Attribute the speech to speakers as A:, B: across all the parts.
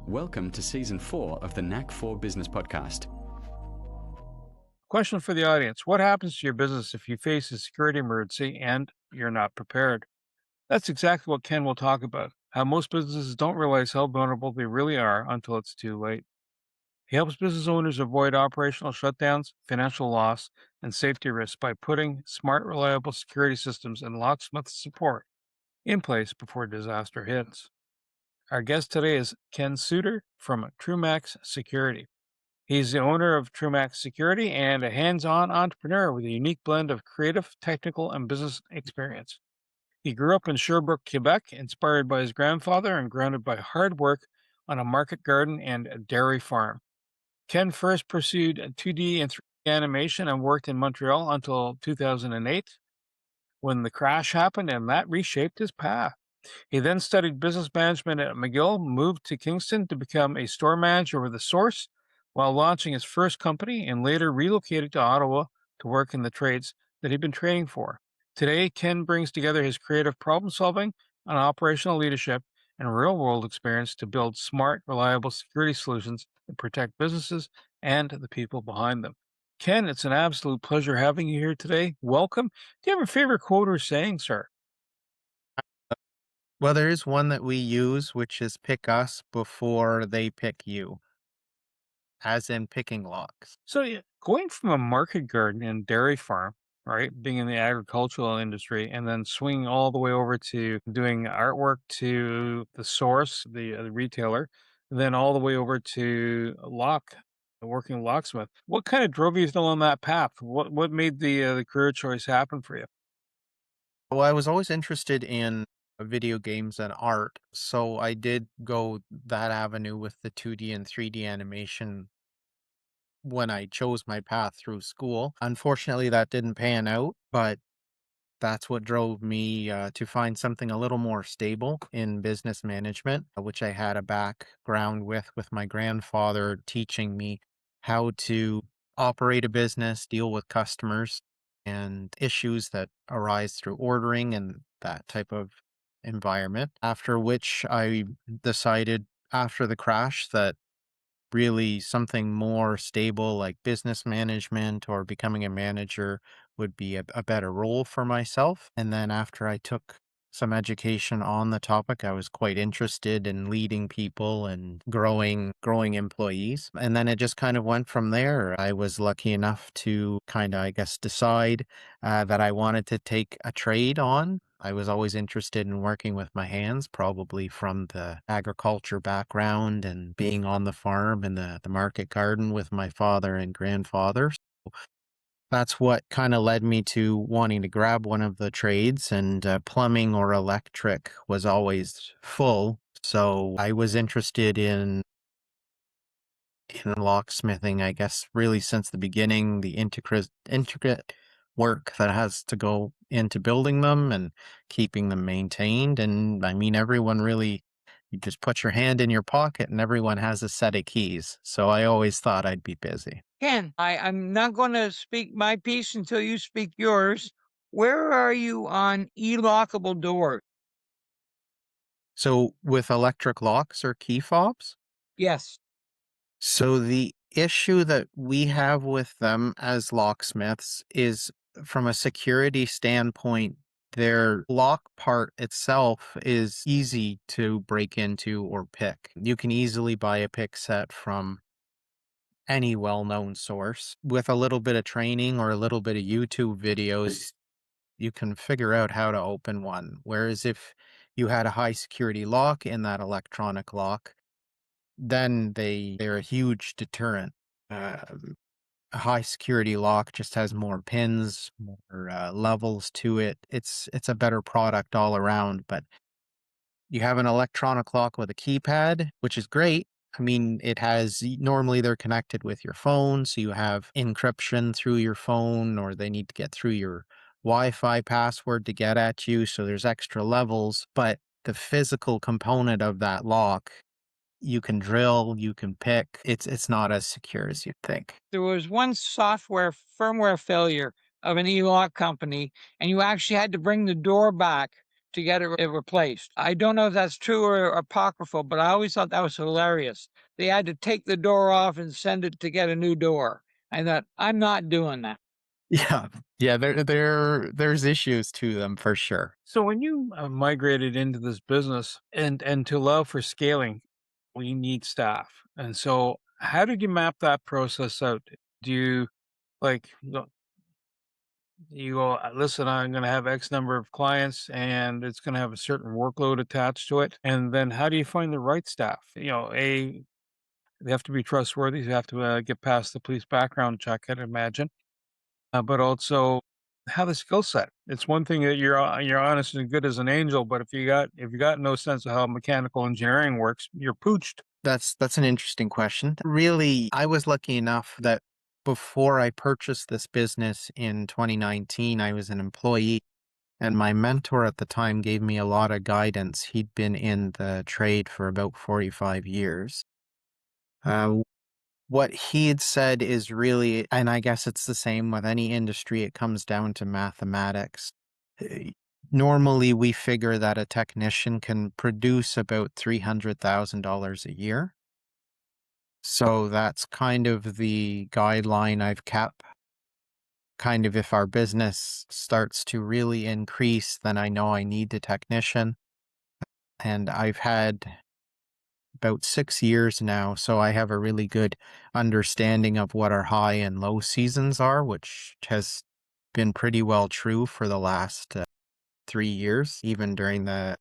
A: Welcome to Season 4 of the K4 Business Podcast.
B: Question for the audience. What happens to your business if you face a security emergency and you're not prepared? That's exactly what Ken will talk about. How most businesses don't realize how vulnerable they really are until it's too late. He helps business owners avoid operational shutdowns, financial loss, and safety risks by putting smart, reliable security systems and locksmith support in place before disaster hits. Our guest today is Ken Suitor from TruMax Security. He's the owner of TruMax Security and a hands-on entrepreneur with a unique blend of creative, technical, and business experience. He grew up in Sherbrooke, Quebec, inspired by his grandfather and grounded by hard work on a market garden and a dairy farm. Ken first pursued 2D and 3D animation and worked in Montreal until 2008 when the crash happened, and that reshaped his path. He then studied business management at McGill, moved to Kingston to become a store manager with The Source while launching his first company, and later relocated to Ottawa to work in the trades that he'd been training for. Today, Ken brings together his creative problem solving and operational leadership and real world experience to build smart, reliable security solutions that protect businesses and the people behind them. Ken, it's an absolute pleasure having you here today. Welcome. Do you have a favorite quote or saying, sir?
C: Well, there is one that we use, which is pick us before they pick you, as in picking locks.
B: So, going from a market garden and dairy farm, right, being in the agricultural industry, and then swinging all the way over to doing artwork to the source, the retailer, and then all the way over to working locksmith. What kind of drove you along that path? What made the career choice happen for you?
C: Well, I was always interested in video games and art, so I did go that avenue with the 2D and 3D animation when I chose my path through school. Unfortunately, that didn't pan out, but that's what drove me to find something a little more stable in business management, which I had a background with my grandfather teaching me how to operate a business, deal with customers, and issues that arise through ordering and that type of environment. After which I decided after the crash that really something more stable like business management or becoming a manager would be a better role for myself. And then after I took some education on the topic, I was quite interested in leading people and growing employees. And then it just kind of went from there. I was lucky enough to kind of, I guess, decide that I wanted to take a trade on. I was always interested in working with my hands, probably from the agriculture background and being on the farm and the market garden with my father and grandfather. That's what kind of led me to wanting to grab one of the trades, and plumbing or electric was always full. So I was interested in locksmithing, I guess, really since the beginning, the intricate work that has to go into building them and keeping them maintained. And I mean, everyone really, you just put your hand in your pocket and everyone has a set of keys. So I always thought I'd be busy.
D: Ken, I'm not going to speak my piece until you speak yours. Where are you on e-lockable doors?
C: So with electric locks or key fobs,
D: Yes.
C: so the issue that we have with them as locksmiths is from a security standpoint, their lock part itself is easy to break into or pick. You can easily buy a pick set from any well-known source. With a little bit of training or a little bit of YouTube videos, you can figure out how to open one. Whereas if you had a high security lock in that electronic lock, then they're a huge deterrent. Uh, a high security lock just has more pins, more levels to it. It's a better product all around. But you have an electronic lock with a keypad, which is great. I mean, normally they're connected with your phone, so you have encryption through your phone, or they need to get through your Wi-Fi password to get at you. So there's extra levels, but the physical component of that lock, you can drill, you can pick. It's not as secure as you'd think.
D: There was one firmware failure of an e-lock company, and you actually had to bring the door back to get it replaced. I don't know if that's true or apocryphal, but I always thought that was hilarious. They had to take the door off and send it to get a new door. I thought, I'm not doing that.
C: Yeah. Yeah, there's issues to them for sure.
B: So when you migrated into this business and to allow for scaling, we need staff. And so how did you map that process out? Do you like you go, listen, I'm going to have X number of clients and it's going to have a certain workload attached to it. And then how do you find the right staff? They have to be trustworthy. They have to get past the police background check, I'd imagine. But also have the skill set. It's one thing that you're honest and good as an angel, but if you got no sense of how mechanical engineering works, you're pooched.
C: That's an interesting question. Really, I was lucky enough that before I purchased this business in 2019, I was an employee, and my mentor at the time gave me a lot of guidance. He'd been in the trade for about 45 years. What he had said is really, and I guess it's the same with any industry, it comes down to mathematics. Uh, Normally, we figure that a technician can produce about $300,000 a year. So that's kind of the guideline I've kept. Kind of if our business starts to really increase, then I know I need a technician. And I've had about 6 years now, so I have a really good understanding of what our high and low seasons are, which has been pretty well true for the last 3 years, even during the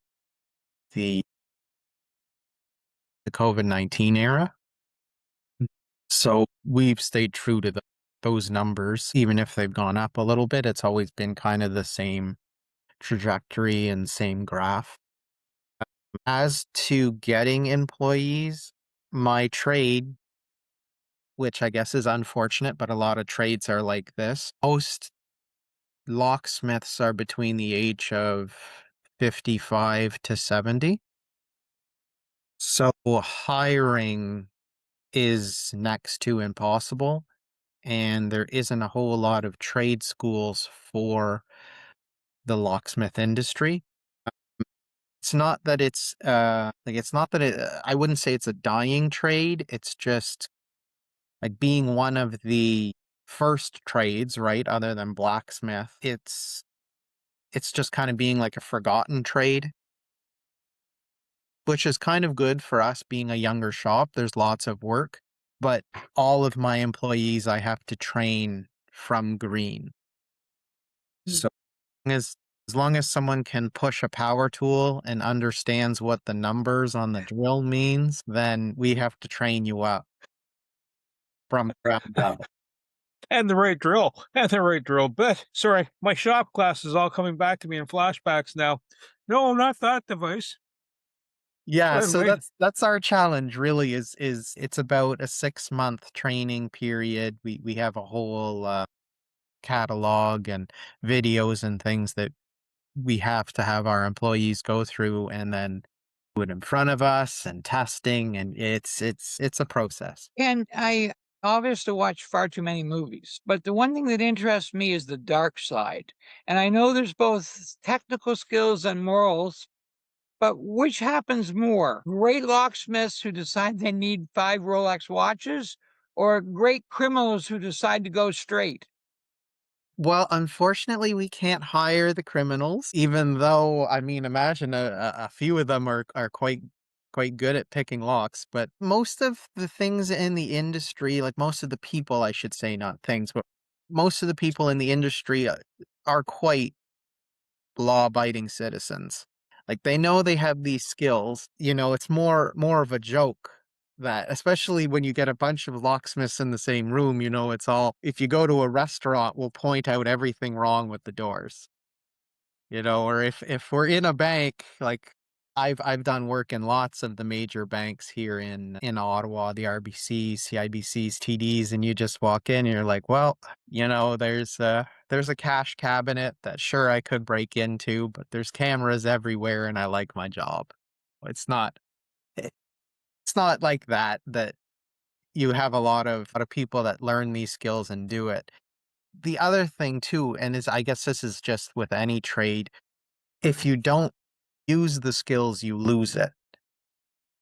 C: COVID-19 era. So we've stayed true to those numbers, even if they've gone up a little bit. It's always been kind of the same trajectory and same graph. As to getting employees, my trade, which I guess is unfortunate, but a lot of trades are like this. Most locksmiths are between the age of 55 to 70. So hiring is next to impossible, and there isn't a whole lot of trade schools for the locksmith industry. It's not that it's not that I wouldn't say it's a dying trade. It's just like being one of the first trades, right? Other than blacksmith, it's just kind of being like a forgotten trade, which is kind of good for us being a younger shop. There's lots of work, but all of my employees I have to train from green. So as long as someone can push a power tool and understands what the numbers on the drill means, then we have to train you up from the ground up.
B: And the right drill. And the right drill bit. Sorry, my shop class is all coming back to me in flashbacks now. No, not that device.
C: Yeah,
B: But
C: so
B: anyway,
C: that's our challenge really is it's about a 6-month training period. We have a whole catalog and videos and things that we have to have our employees go through and then do it in front of us and testing, and it's a process.
D: And I obviously watch far too many movies, but the one thing that interests me is the dark side. And I know there's both technical skills and morals, but which happens more? Great locksmiths who decide they need 5 Rolex watches, or great criminals who decide to go straight?
C: Well, unfortunately, we can't hire the criminals, even though, I mean, imagine a few of them are quite good at picking locks. But most of the things in the industry, like most of the people, I should say, not things, but most of the people in the industry are quite law-abiding citizens. Like they know they have these skills. It's more of a joke that, especially when you get a bunch of locksmiths in the same room, it's all, if you go to a restaurant, we'll point out everything wrong with the doors. Or if we're in a bank, like I've done work in lots of the major banks here in Ottawa, the RBCs, CIBCs, TDs, and you just walk in and you're like, well, there's a cash cabinet that sure I could break into, but there's cameras everywhere and I like my job. It's not it's not like that you have a lot of people that learn these skills and do it. The other thing too, and I guess this is just with any trade, if you don't use the skills, you lose it.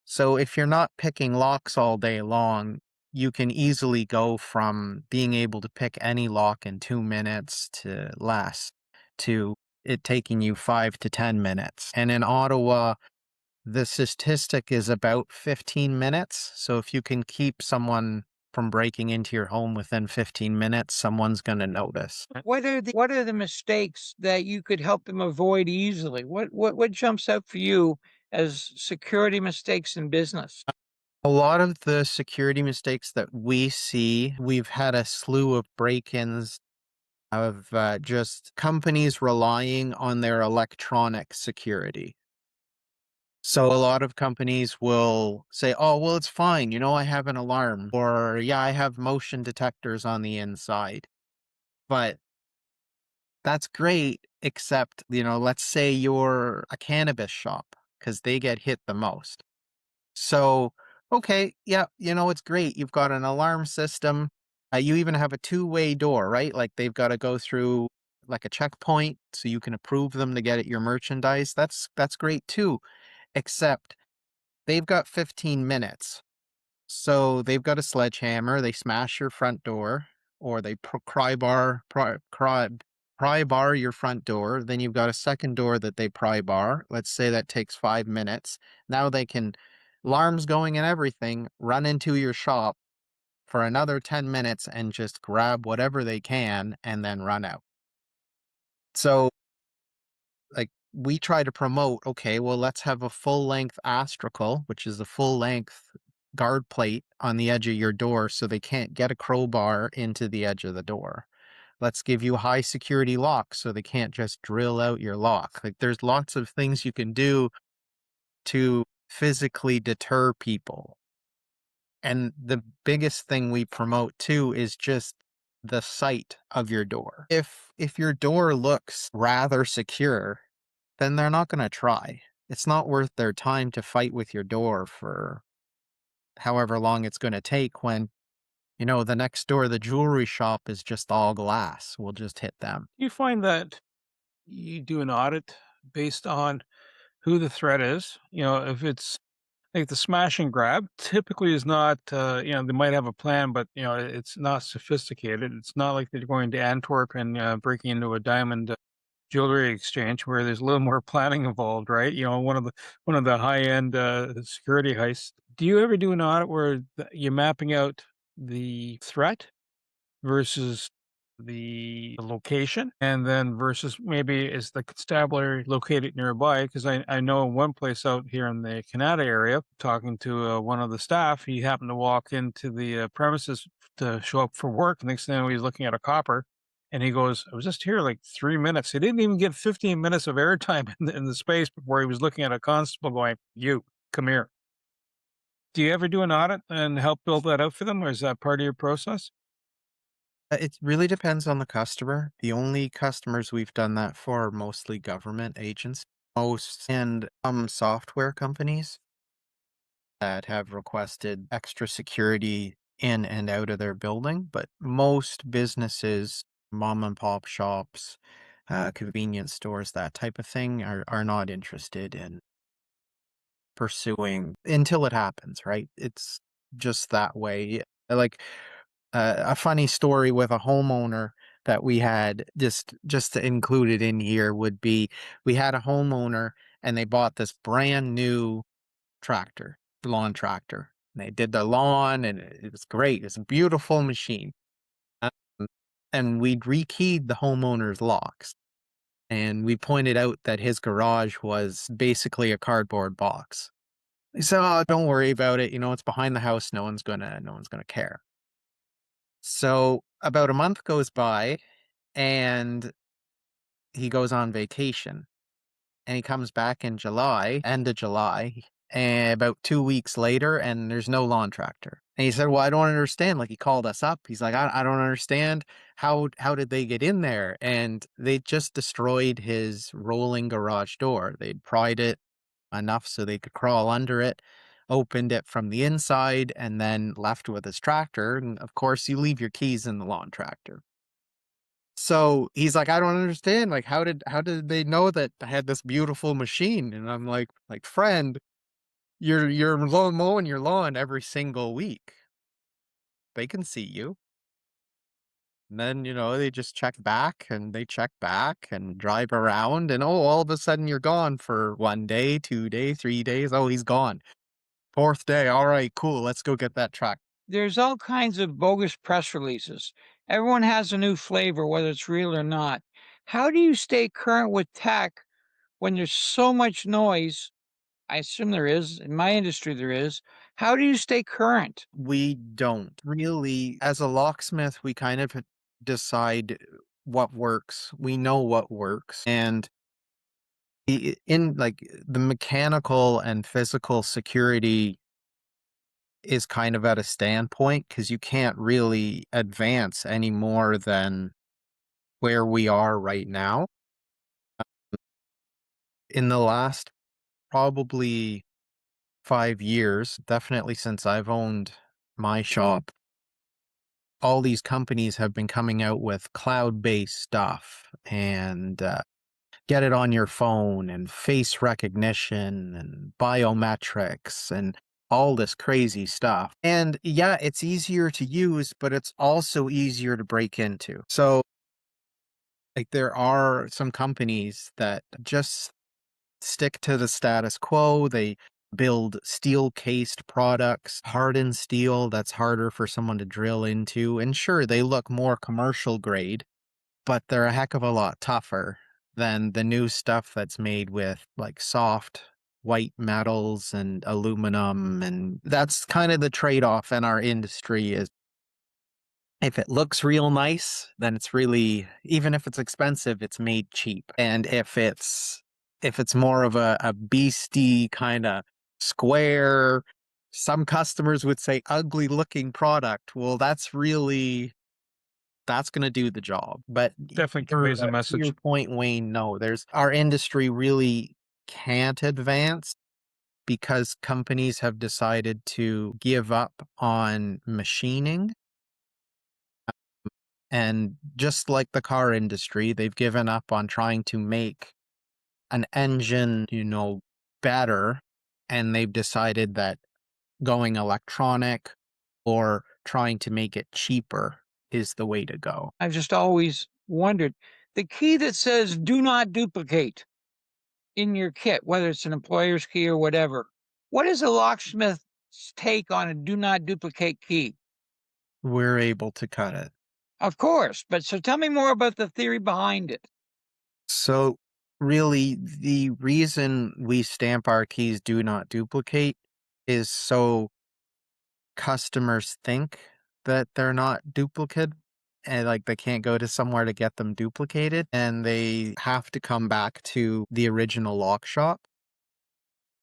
C: So if you're not picking locks all day long, you can easily go from being able to pick any lock in 2 minutes to less, to it taking you 5 to 10 minutes. And in Ottawa, the statistic is about 15 minutes. So if you can keep someone from breaking into your home within 15 minutes, someone's going to notice.
D: What are the mistakes that you could help them avoid easily? What jumps out for you as security mistakes in business?
C: A lot of the security mistakes that we see, we've had a slew of break-ins of just companies relying on their electronic security. So a lot of companies will say, oh, well, it's fine. I have an alarm, or yeah, I have motion detectors on the inside. But that's great, except, let's say you're a cannabis shop, because they get hit the most. So, okay, yeah, it's great. You've got an alarm system. You even have a two-way door, right? Like they've got to go through like a checkpoint so you can approve them to get at your merchandise. That's great too. Except they've got 15 minutes. So they've got a sledgehammer, they smash your front door, or they pry bar your front door. Then you've got a second door that they pry bar. Let's say that takes 5 minutes. Now they can, alarms going and everything, run into your shop for another 10 minutes and just grab whatever they can and then run out. So, like, we try to promote, okay, well, let's have a full length astracal, which is a full length guard plate on the edge of your door so they can't get a crowbar into the edge of the door. Let's give you high security locks so they can't just drill out your lock. Like, there's lots of things you can do to physically deter people. And the biggest thing we promote too is just the sight of your door. If your door looks rather secure, then they're not going to try. It's not worth their time to fight with your door for however long it's going to take when, the next door, the jewelry shop is just all glass. We'll just hit them.
B: You find that you do an audit based on who the threat is. If it's like the smash and grab, typically is not, they might have a plan, but, it's not sophisticated. It's not like they're going to Antwerp and breaking into a diamond jewelry exchange where there's a little more planning involved, right? One of the high end security heists. Do you ever do an audit where you're mapping out the threat versus the location, and then versus maybe is the constabulary located nearby? Because I know one place out here in the Canada area, talking to one of the staff, he happened to walk into the premises to show up for work. Next thing he's looking at a copper, and he goes, "I was just here like 3 minutes." He didn't even get 15 minutes of airtime in the space before he was looking at a constable going, "You come here." Do you ever do an audit and help build that out for them, or is that part of your process?
C: It really depends on the customer. The only customers we've done that for are mostly government agents, most and software companies that have requested extra security in and out of their building. But most businesses, mom and pop shops, convenience stores, that type of thing, are not interested in pursuing until it happens, right? It's just that way. Like a funny story with a homeowner that we had, just to include it in here, would be we had a homeowner and they bought this brand new tractor, lawn tractor. And they did the lawn and it was great. It's a beautiful machine. Um, and we'd rekeyed the homeowner's locks. And we pointed out that his garage was basically a cardboard box. He said, "Oh, don't worry about it. It's behind the house. No one's gonna care." So about a month goes by and he goes on vacation and he comes back in July, end of July, and about 2 weeks later, and there's no lawn tractor. And he said, "Well, I don't understand." Like, he called us up. He's like, I don't understand. How did they get in there? And they just destroyed his rolling garage door. They'd pried it enough so they could crawl under it, opened it from the inside, and then left with his tractor. And of course, you leave your keys in the lawn tractor. So he's like, I don't understand. Like, how did they know that I had this beautiful machine? And I'm like, friend, you're mowing your lawn every single week. They can see you. And then, they just check back and they check back and drive around and all of a sudden you're gone for 1 day, 2 days, 3 days. Oh, he's gone. Fourth day. All right, cool. Let's go get that truck.
D: There's all kinds of bogus press releases. Everyone has a new flavor, whether it's real or not. How do you stay current with tech when there's so much noise? I assume there is. In my industry, there is. How do you stay current?
C: We don't really, as a locksmith, we kind of decide what works. We know what works. And in like the mechanical and physical security is kind of at a standpoint because you can't really advance any more than where we are right now. In the last probably 5 years, definitely since I've owned my shop, all these companies have been coming out with cloud-based stuff and get it on your phone and face recognition and biometrics and all this crazy stuff. And yeah, it's easier to use, but it's also easier to break into. So, like, there are some companies that just stick to the status quo. They build steel cased products, hardened steel that's harder for someone to drill into. And sure, they look more commercial grade, but they're a heck of a lot tougher than the new stuff that's made with like soft white metals and aluminum. And that's kind of the trade-off in our industry is if it looks real nice, then it's really, even if it's expensive, it's made cheap. And if it's more of a beastie kind of square, some customers would say ugly looking product, well, that's going to do the job. But
B: Definitely conveys a
C: to
B: message.
C: your point, Wayne, no, our industry really can't advance because companies have decided to give up on machining. And just like the car industry, they've given up on trying to make an engine, better. And they've decided that going electronic or trying to make it cheaper is the way to go.
D: I've just always wondered the key that says do not duplicate in your kit, whether it's an employer's key or whatever. What is a locksmith's take on a do not duplicate key?
C: We're able to cut it.
D: Of course, but so tell me more about the theory behind it.
C: So, really, the reason we stamp our keys do not duplicate is so customers think that they're not duplicate and like they can't go to somewhere to get them duplicated and they have to come back to the original lock shop.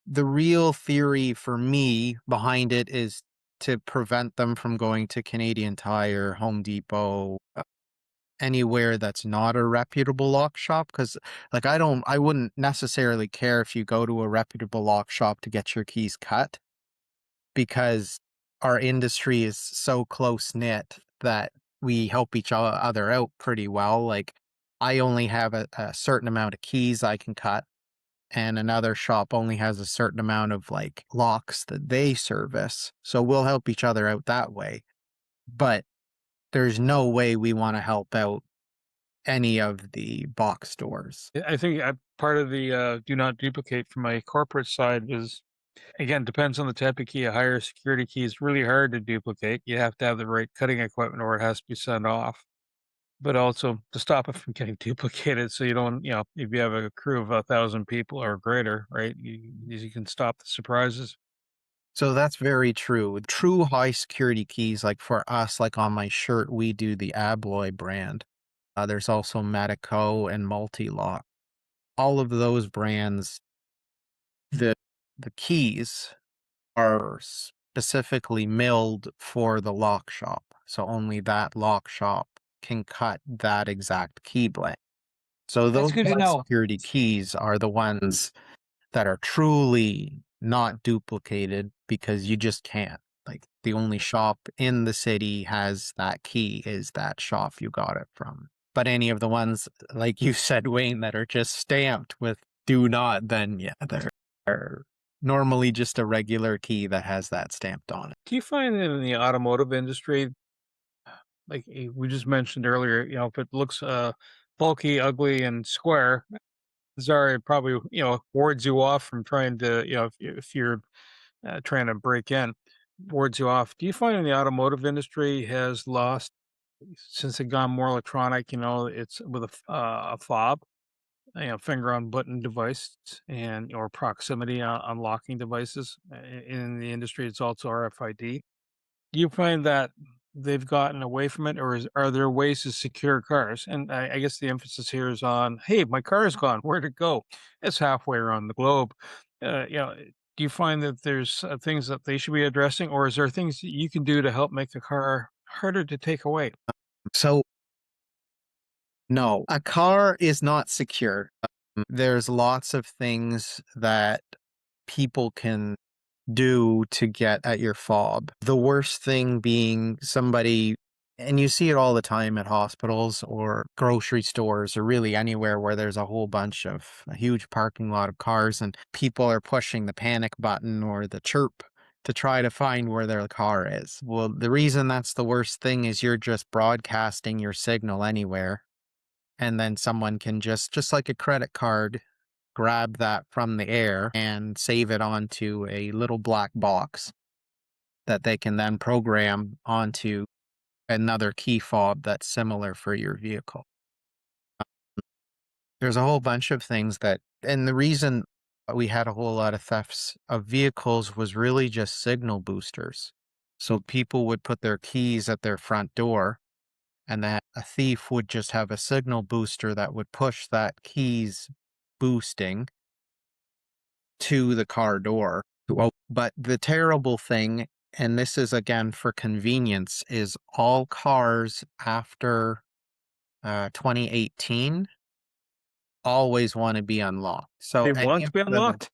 C: The real theory for me behind it is to prevent them from going to Canadian Tire, Home Depot, anywhere that's not a reputable lock shop. Because like I wouldn't necessarily care if you go to a reputable lock shop to get your keys cut, because our industry is so close knit that we help each other out pretty well. Like, I only have a certain amount of keys I can cut, and another shop only has a certain amount of like locks that they service. So we'll help each other out that way. But there's no way we want to help out any of the box stores.
B: I think part of the do not duplicate from my corporate side is, again, depends on the type of key. A higher security key is really hard to duplicate. You have to have the right cutting equipment or it has to be sent off. But also to stop it from getting duplicated, so you don't, if you have a crew of 1,000 people or greater, right, you can stop the surprises.
C: So that's very true. True high security keys, like for us, like on my shirt, we do the Abloy brand. There's also Medico and Multilock. All of those brands, the the keys are specifically milled for the lock shop. So only that lock shop can cut that exact key blank. So
D: That's
C: those
D: good to
C: high
D: know.
C: security keys are the ones that are truly not duplicated because you just can't. Like, the only shop in the city has that key is that shop you got it from. But any of the ones, like you said, Wayne, that are just stamped with do not, then yeah, they're normally just a regular key that has that stamped on it.
B: Do you find that in the automotive industry, like we just mentioned earlier, if it looks bulky, ugly, and square, Zara probably wards you off from trying to if you're trying to break in, wards you off. Do you find in the automotive industry has lost since it gone more electronic? It's with a fob, finger on button device, and or proximity unlocking devices. In the industry, it's also RFID. Do you find that they've gotten away from it, or are there ways to secure cars? And I guess the emphasis here is on, hey, my car is gone. Where'd it go? It's halfway around the globe. Do you find that there's things that they should be addressing, or is there things that you can do to help make the car harder to take away?
C: So, no, a car is not secure. There's lots of things that people can do to get at your fob. The worst thing being somebody, and you see it all the time at hospitals or grocery stores or really anywhere where there's a whole bunch of a huge parking lot of cars and people are pushing the panic button or the chirp to try to find where their car is. Well, the reason that's the worst thing is you're just broadcasting your signal anywhere. And then someone can just like a credit card, grab that from the air and save it onto a little black box that they can then program onto another key fob that's similar for your vehicle. There's a whole bunch of things and the reason we had a whole lot of thefts of vehicles was really just signal boosters. So people would put their keys at their front door and that a thief would just have a signal booster that would push that keys boosting to the car door. But the terrible thing, and this is again for convenience, is all cars after 2018 always want to be unlocked. So
B: They want to be unlocked.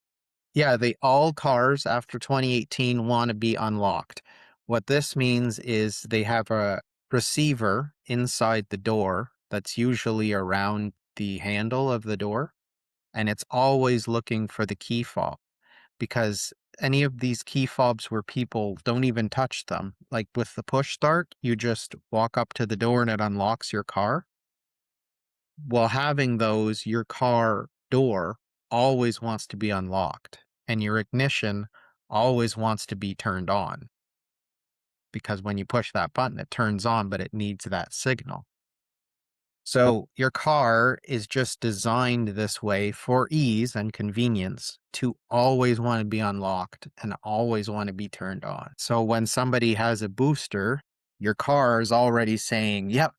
C: Yeah, all cars after 2018 want to be unlocked. What this means is they have a receiver inside the door that's usually around the handle of the door, and it's always looking for the key fob because any of these key fobs where people don't even touch them, like with the push start, you just walk up to the door and it unlocks your car. While having those, your car door always wants to be unlocked and your ignition always wants to be turned on because when you push that button, it turns on, but it needs that signal. So your car is just designed this way for ease and convenience to always want to be unlocked and always want to be turned on. So when somebody has a booster, your car is already saying, yep,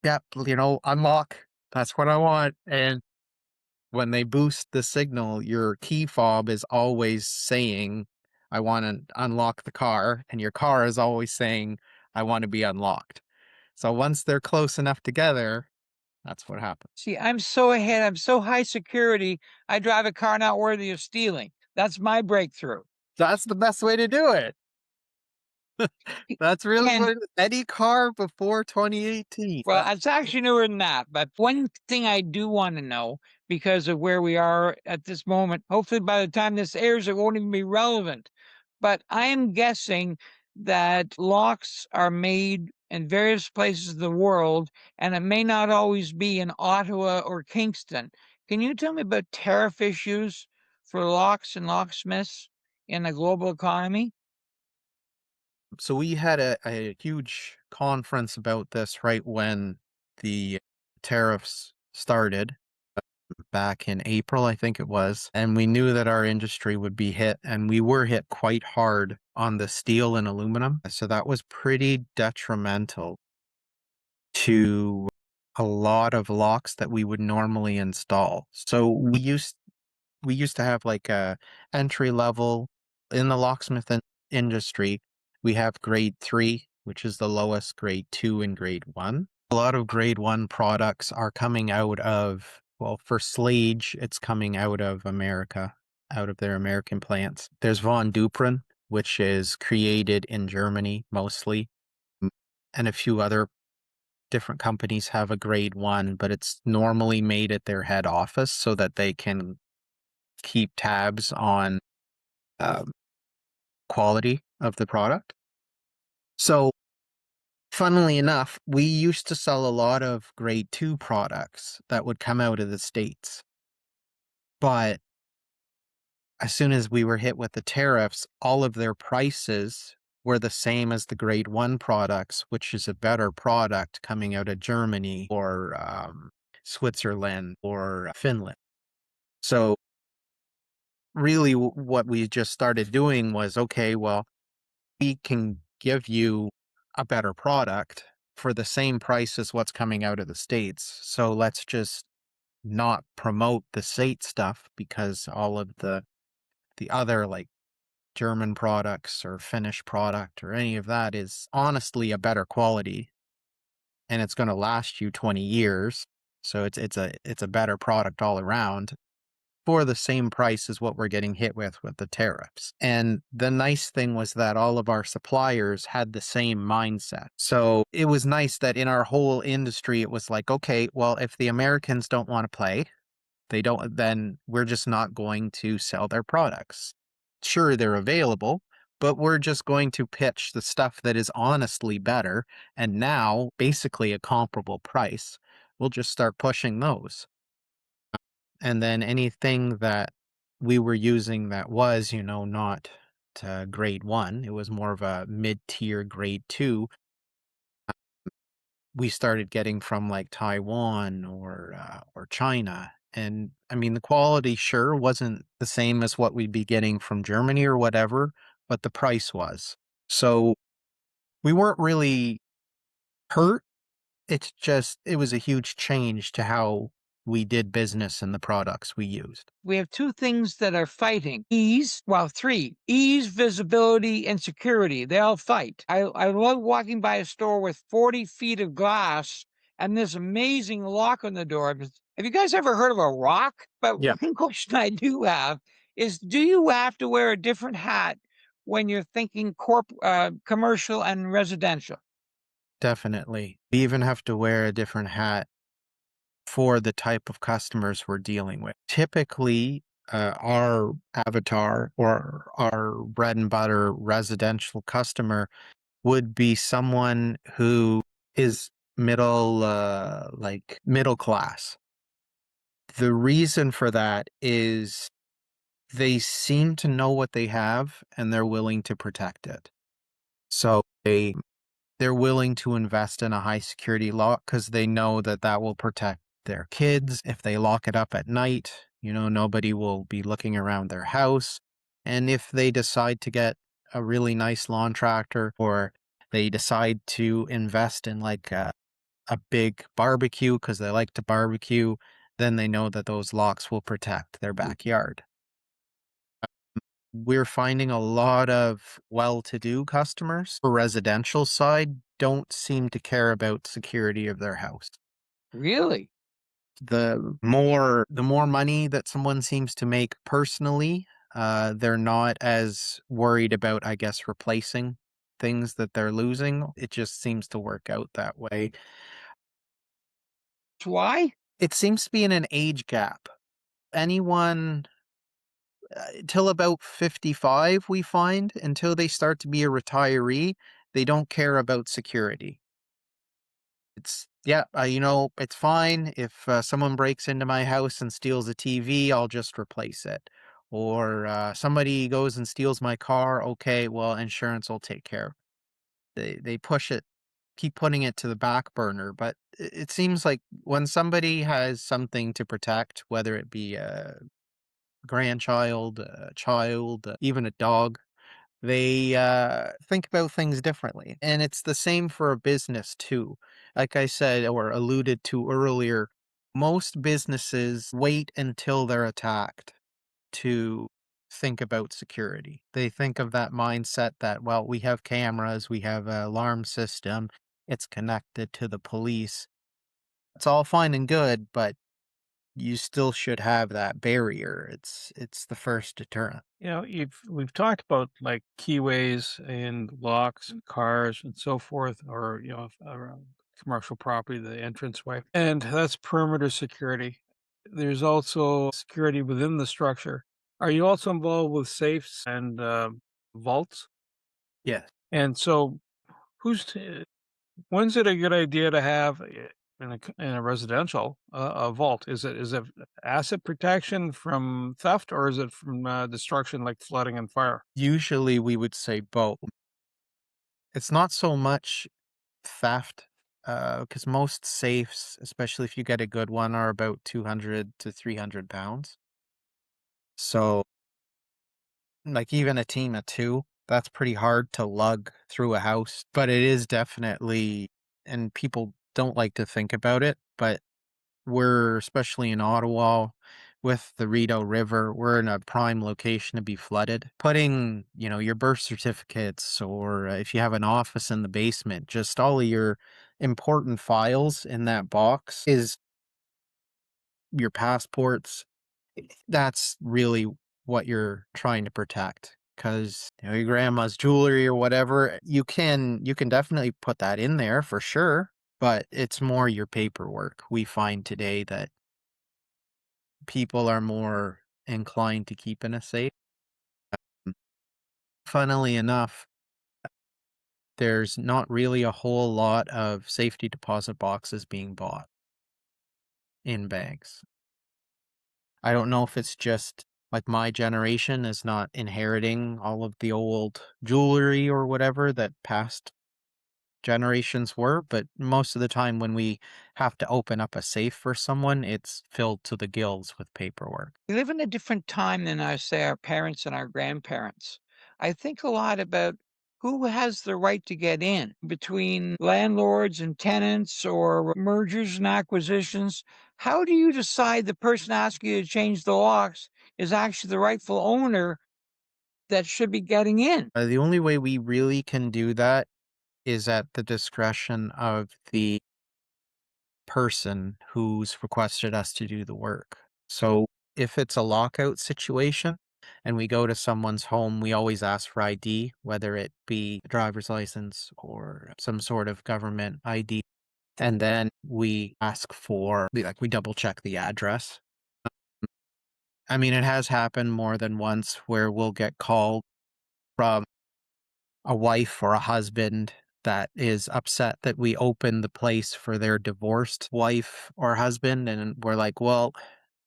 C: unlock. That's what I want. And when they boost the signal, your key fob is always saying, I want to unlock the car. And your car is always saying, I want to be unlocked. So once they're close enough together, that's what happens.
D: See, I'm so ahead. I'm so high security. I drive a car not worthy of stealing. That's my breakthrough.
C: That's the best way to do it. That's really
D: And
C: what any car before 2018.
D: well, it's actually newer than that. But one thing I do want to know, because of where we are at this moment, hopefully by the time this airs, it won't even be relevant. But I am guessing that locks are made in various places of the world, and it may not always be in Ottawa or Kingston. Can you tell me about tariff issues for locks and locksmiths in a global economy?
C: So we had a huge conference about this right when the tariffs started back in April, I think it was. And we knew that our industry would be hit, and we were hit quite hard on the steel and aluminum. So that was pretty detrimental to a lot of locks that we would normally install. So we used to have like a entry level in the locksmith industry. We have grade 3, which is the lowest, grade 2 and grade 1. A lot of grade 1 products are coming out of, well, for Slage, it's coming out of America, out of their American plants. There's Von Duprin, which is created in Germany mostly, and a few other different companies have a grade 1, but it's normally made at their head office so that they can keep tabs on um, quality of the product. So, funnily enough, we used to sell a lot of grade 2 products that would come out of the States. But as soon as we were hit with the tariffs, all of their prices were the same as the grade 1 products, which is a better product coming out of Germany or Switzerland or Finland. So, really, what we just started doing was, okay, well, we can give you a better product for the same price as what's coming out of the States. So let's just not promote the state stuff, because all of the other, like, German products or Finnish product or any of that is honestly a better quality, and it's going to last you 20 years. So it's a better product all around for the same price as what we're getting hit with the tariffs. And the nice thing was that all of our suppliers had the same mindset. So it was nice that in our whole industry, it was like, okay, well, if the Americans don't want to play, then we're just not going to sell their products. Sure, they're available, but we're just going to pitch the stuff that is honestly better and now basically a comparable price. We'll just start pushing those. And then anything that we were using that was, not grade 1, it was more of a mid-tier grade 2, we started getting from like Taiwan or China. And I mean, the quality sure wasn't the same as what we'd be getting from Germany or whatever, but the price was. So we weren't really hurt. It's just, it was a huge change to how we did business and the products we used.
D: We have two things that are fighting ease, well, three ease, visibility, and security. They all fight. I love walking by a store with 40 feet of glass and this amazing lock on the door. Have you guys ever heard of a rock? But
C: Yeah.
D: one question I do have is, do you have to wear a different hat when you're thinking commercial and residential?
C: Definitely. We even have to wear a different hat for the type of customers we're dealing with. Typically, our avatar or our bread and butter residential customer would be someone who is middle class. The reason for that is they seem to know what they have and they're willing to protect it. So they're willing to invest in a high security lock because they know that that will protect their kids. If they lock it up at night, nobody will be looking around their house. And if they decide to get a really nice lawn tractor, or they decide to invest in like a big barbecue because they like to barbecue, then they know that those locks will protect their backyard. We're finding a lot of well-to-do customers for residential side don't seem to care about security of their house.
D: Really?
C: The more money that someone seems to make personally, they're not as worried about, I guess, replacing things that they're losing. It just seems to work out that way.
D: Why?
C: It seems to be in an age gap. Anyone till about 55, we find, until they start to be a retiree, they don't care about security. It's, yeah, it's fine if someone breaks into my house and steals a TV, I'll just replace it. Or somebody goes and steals my car, okay, well, insurance will take care. They push it, keep putting it to the back burner. But it seems like when somebody has something to protect, whether it be a grandchild, a child, even a dog, they think about things differently. And it's the same for a business too. Like I said or alluded to earlier, most businesses wait until they're attacked to think about security. They think of that mindset that, well, we have cameras, we have an alarm system, it's connected to the police. It's all fine and good, but you still should have that barrier. It's the first deterrent.
B: We've talked about like keyways and locks and cars and so forth, or commercial property, the entranceway, and that's perimeter security. There's also security within the structure. Are you also involved with safes and vaults?
C: Yes.
B: And so, who's when's it a good idea to have in a residential a vault? Is it asset protection from theft, or is it from destruction like flooding and fire?
C: Usually we would say both. It's not so much theft, because most safes, especially if you get a good one, are about 200 to 300 pounds. So, like, even a team of two, that's pretty hard to lug through a house. But it is definitely, and people don't like to think about it, but we're, especially in Ottawa, with the Rideau River, we're in a prime location to be flooded. Putting, your birth certificates, or if you have an office in the basement, just all of your important files in that box, is your passports. That's really what you're trying to protect. Because your grandma's jewelry or whatever, you can definitely put that in there for sure, but it's more your paperwork. We find today that people are more inclined to keep in a safe. Funnily enough, there's not really a whole lot of safety deposit boxes being bought in banks. I don't know if it's just like my generation is not inheriting all of the old jewelry or whatever that past generations were, but most of the time when we have to open up a safe for someone, it's filled to the gills with paperwork.
D: We live in a different time than I say our parents and our grandparents. I think a lot about who has the right to get in between landlords and tenants or mergers and acquisitions. How do you decide the person asking you to change the locks is actually the rightful owner that should be getting in?
C: The only way we really can do that is at the discretion of the person who's requested us to do the work. So if it's a lockout situation and we go to someone's home, we always ask for ID, whether it be a driver's license or some sort of government ID. And then we ask for, we double check the address. I mean, it has happened more than once where we'll get called from a wife or a husband that is upset that we opened the place for their divorced wife or husband. And we're like, well,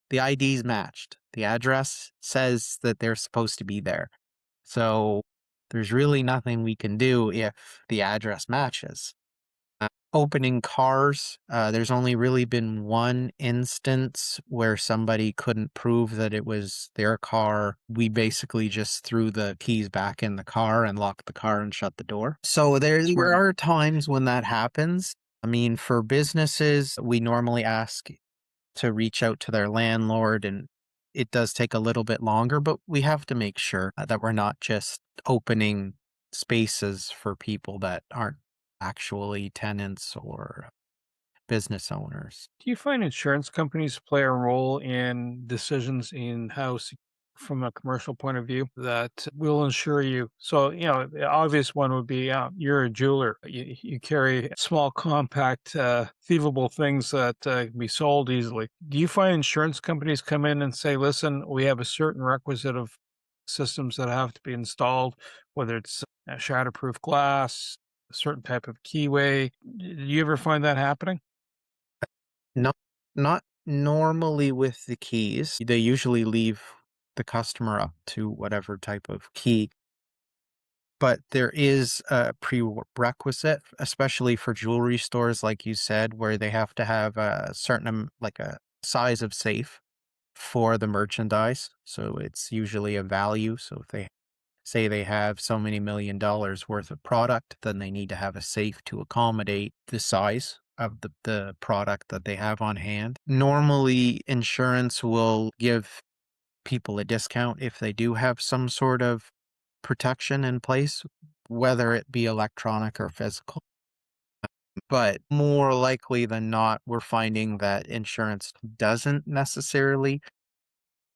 C: the ID's matched. The address says that they're supposed to be there. So there's really nothing we can do if the address matches. Opening cars, there's only really been one instance where somebody couldn't prove that it was their car. We basically just threw the keys back in the car and locked the car and shut the door. So there
B: Smart.
C: are times when that happens. I mean, for businesses, we normally ask to reach out to their landlord, and it does take a little bit longer, but we have to make sure that we're not just opening spaces for people that aren't actually tenants or business owners.
B: Do you find insurance companies play a role in decisions in how, from a commercial point of view, that will insure you? So, the obvious one would be you're a jeweler. You carry small, compact, thievable things that can be sold easily. Do you find insurance companies come in and say, listen, we have a certain requisite of systems that have to be installed, whether it's shatterproof glass, a certain type of keyway? Do you ever find that happening?
C: Not not normally with the keys. They usually leave the customer up to whatever type of key. But there is a prerequisite, especially for jewelry stores, like you said, where they have to have a certain, like a size of safe for the merchandise. So it's usually a value. So if they say they have so many $1 million worth of product, then they need to have a safe to accommodate the size of the product that they have on hand. Normally, insurance will give people a discount if they do have some sort of protection in place, whether it be electronic or physical. But more likely than not, we're finding that insurance doesn't necessarily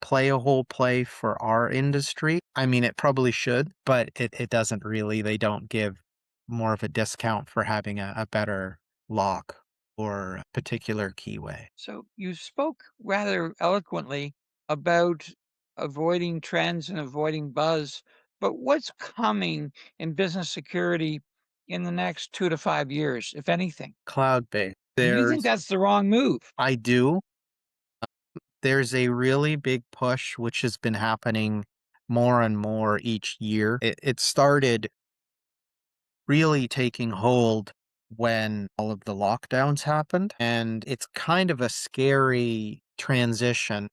C: play a whole play for our industry. I mean, it probably should, but it doesn't really. They don't give more of a discount for having a better lock or a particular keyway.
D: So you spoke rather eloquently about avoiding trends and avoiding buzz, but what's coming in business security in the next 2 to 5 years, if anything?
C: Cloud-based.
D: Do you think that's the wrong move?
C: I do. There's a really big push which has been happening more and more each year. It started really taking hold when all of the lockdowns happened, and it's kind of a scary transition.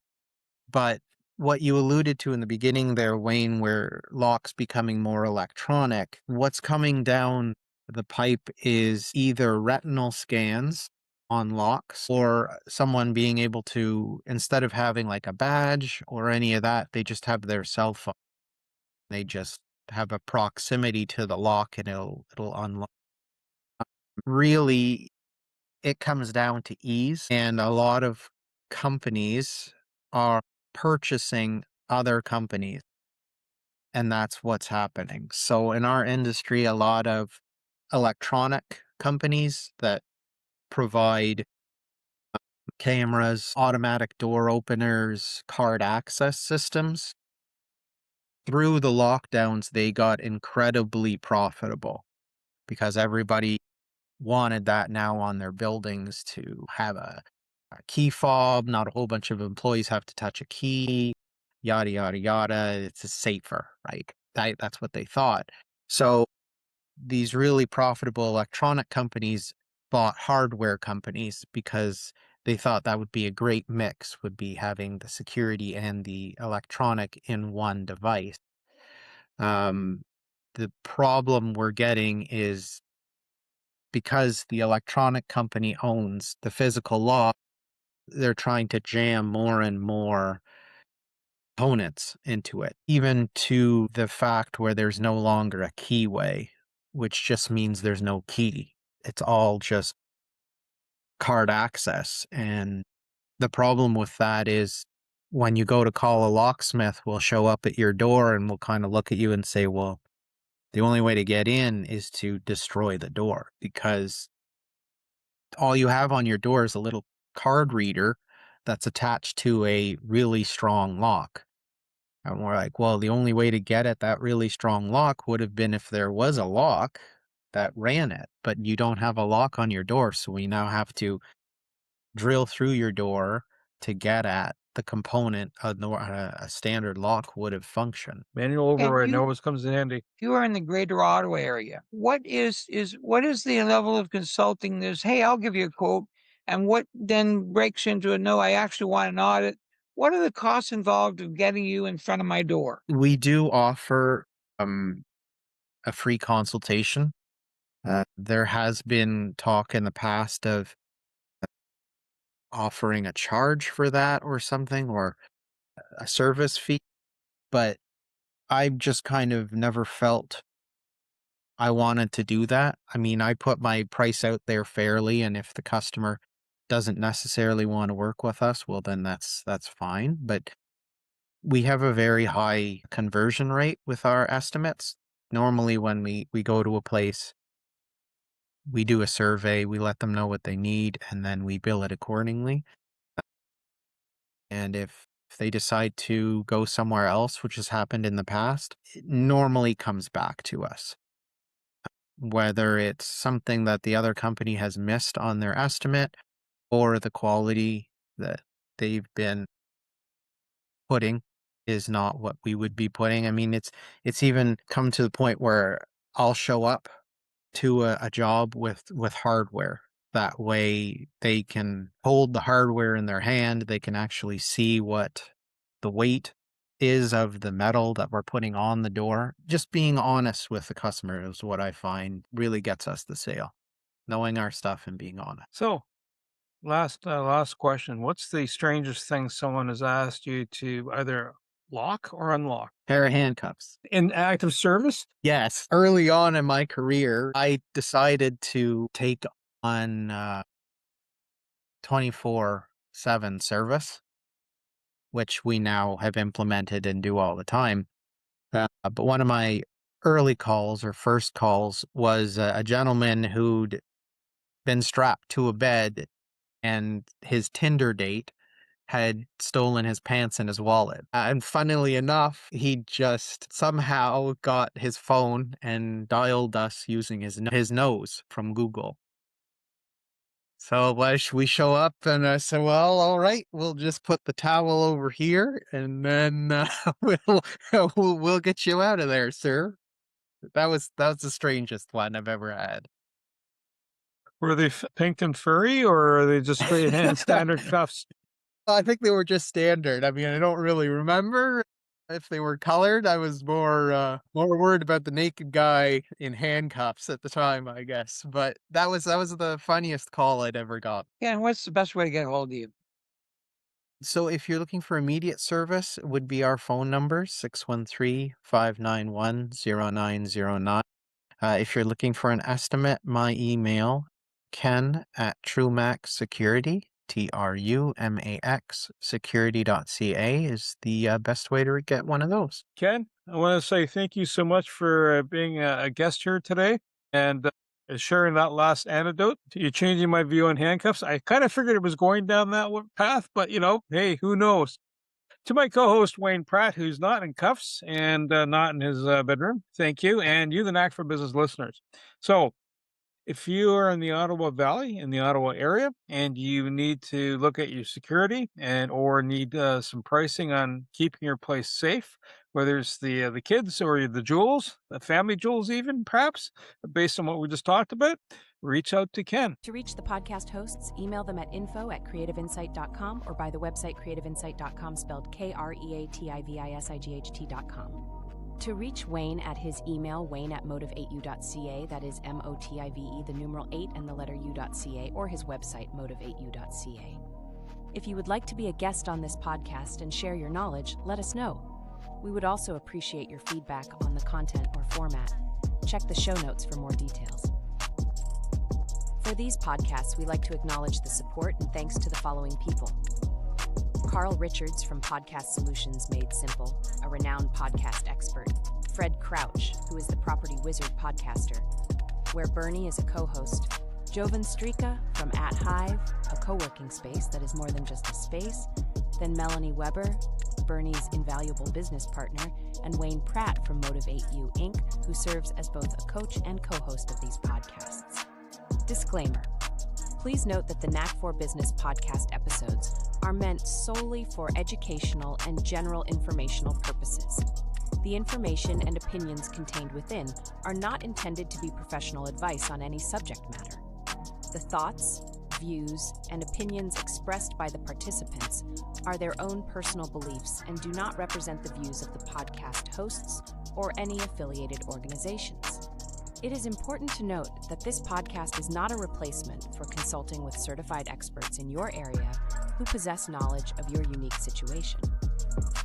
C: But what you alluded to in the beginning there, Wayne, where locks becoming more electronic, what's coming down the pipe is either retinal scans on locks or someone being able to, instead of having like a badge or any of that, they just have their cell phone. They just have a proximity to the lock and it'll unlock. Really, it comes down to ease, and a lot of companies are purchasing other companies, and that's what's happening. So in our industry, a lot of electronic companies that provide cameras, automatic door openers, card access systems, through the lockdowns, they got incredibly profitable because everybody wanted that now on their buildings to have a key fob. Not a whole bunch of employees have to touch a key, yada, yada, yada. It's just safer, right? That's what they thought. So these really profitable electronic companies bought hardware companies because they thought that would be a great mix, would be having the security and the electronic in one device. Um, the problem we're getting is because the electronic company owns the physical law, they're trying to jam more and more components into it, even to the fact where there's no longer a keyway, which just means there's no key. It's all just card access. And the problem with that is when you go to call a locksmith, we'll show up at your door and we'll kind of look at you and say, well, the only way to get in is to destroy the door because all you have on your door is a little card reader that's attached to a really strong lock. And we're like, well, the only way to get at that really strong lock would have been if there was a lock that ran it, but you don't have a lock on your door. So we now have to drill through your door to get at the component a standard lock would have functioned.
B: Manual
D: And
B: override
D: you
B: always comes in handy.
D: you are in the greater Ottawa area. What is the level of consulting this? Hey, I'll give you a quote. And what then breaks into a no, I actually want an audit. What are the costs involved of getting you in front of my door?
C: We do offer a free consultation. There has been talk in the past of offering a charge for that or something, or a service fee, but I've just kind of never felt I wanted to do that. I mean, I put my price out there fairly, and if the customer doesn't necessarily want to work with us, well, then that's fine. But we have a very high conversion rate with our estimates. Normally, when we go to a place, we do a survey, we let them know what they need, and then we bill it accordingly. And if they decide to go somewhere else, which has happened in the past, it normally comes back to us. Whether it's something that the other company has missed on their estimate or the quality that they've been putting is not what we would be putting. I mean, it's even come to the point where I'll show up to a job with hardware. That way they can hold the hardware in their hand. They can actually see what the weight is of the metal that we're putting on the door. Just being honest with the customer is what I find really gets us the sale. Knowing our stuff and being honest.
B: So, last question. What's the strangest thing someone has asked you to either lock or unlock
C: Pair of handcuffs.
B: in active service?
C: Yes. Early on in my career, I decided to take on 24/7 service, which we now have implemented and do all the time. But one of my early calls or first calls was a gentleman who'd been strapped to a bed, and his Tinder date had stolen his pants and his wallet. And funnily enough, he just somehow got his phone and dialed us using his nose from Google. So we show up, and I said, "Well, all right, we'll just put the towel over here, and then we'll we'll get you out of there, sir." That was the strangest one I've ever had.
B: Were they pink and furry, or are they just straight hand standard cuffs?
C: I think they were just standard. I mean, I don't really remember if they were colored. I was more worried about the naked guy in handcuffs at the time, I guess. But that was the funniest call I'd ever got.
D: Yeah, and what's the best way to get a hold of you?
C: So if you're looking for immediate service, it would be our phone number, 613-591-0909. If you're looking for an estimate, my email, ken@TruMax Security, TRUMAX security.ca is the best way to get one of those.
B: Ken, I want to say thank you so much for being a guest here today and sharing that last anecdote. You're changing my view on handcuffs. I kind of figured it was going down that path, but hey, who knows? To my co-host, Wayne Pratt, who's not in cuffs and not in his bedroom, thank you. And you, the Knack for Business listeners. So if you are in the Ottawa Valley, in the Ottawa area, and you need to look at your security or need some pricing on keeping your place safe, whether it's the kids or the jewels, the family jewels even, perhaps, based on what we just talked about, reach out to Ken.
E: To reach the podcast hosts, email them at info@creativeinsight.com or by the website creativeinsight.com, spelled KREATIVISIGHT.com. To reach Wayne at his email, wayne@motive8u.ca, that is MOTIVE, the numeral 8 and the letter u.ca, or his website, motive8u.ca. If you would like to be a guest on this podcast and share your knowledge, let us know. We would also appreciate your feedback on the content or format. Check the show notes for more details. For these podcasts, we like to acknowledge the support and thanks to the following people. Carl Richards from Podcast Solutions Made Simple, a renowned podcast expert. Fred Crouch, who is the Property Wizard podcaster, where Bernie is a co-host. Jovan Strika from At Hive, a co-working space that is more than just a space. Then Melanie Weber, Bernie's invaluable business partner, and Wayne Pratt from Motive8U Inc., who serves as both a coach and co-host of these podcasts. Disclaimer. Please note that the Knack for Business podcast episodes are meant solely for educational and general informational purposes. The information and opinions contained within are not intended to be professional advice on any subject matter. The thoughts, views, and opinions expressed by the participants are their own personal beliefs and do not represent the views of the podcast hosts or any affiliated organizations. It is important to note that this podcast is not a replacement for consulting with certified experts in your area who possess knowledge of your unique situation.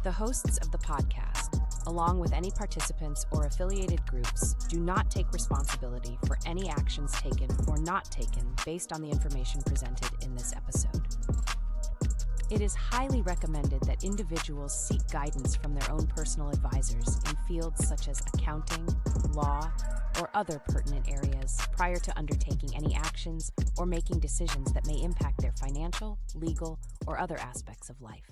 E: The hosts of the podcast, along with any participants or affiliated groups, do not take responsibility for any actions taken or not taken based on the information presented in this episode. It is highly recommended that individuals seek guidance from their own personal advisors in fields such as accounting, law, or other pertinent areas prior to undertaking any actions or making decisions that may impact their financial, legal, or other aspects of life.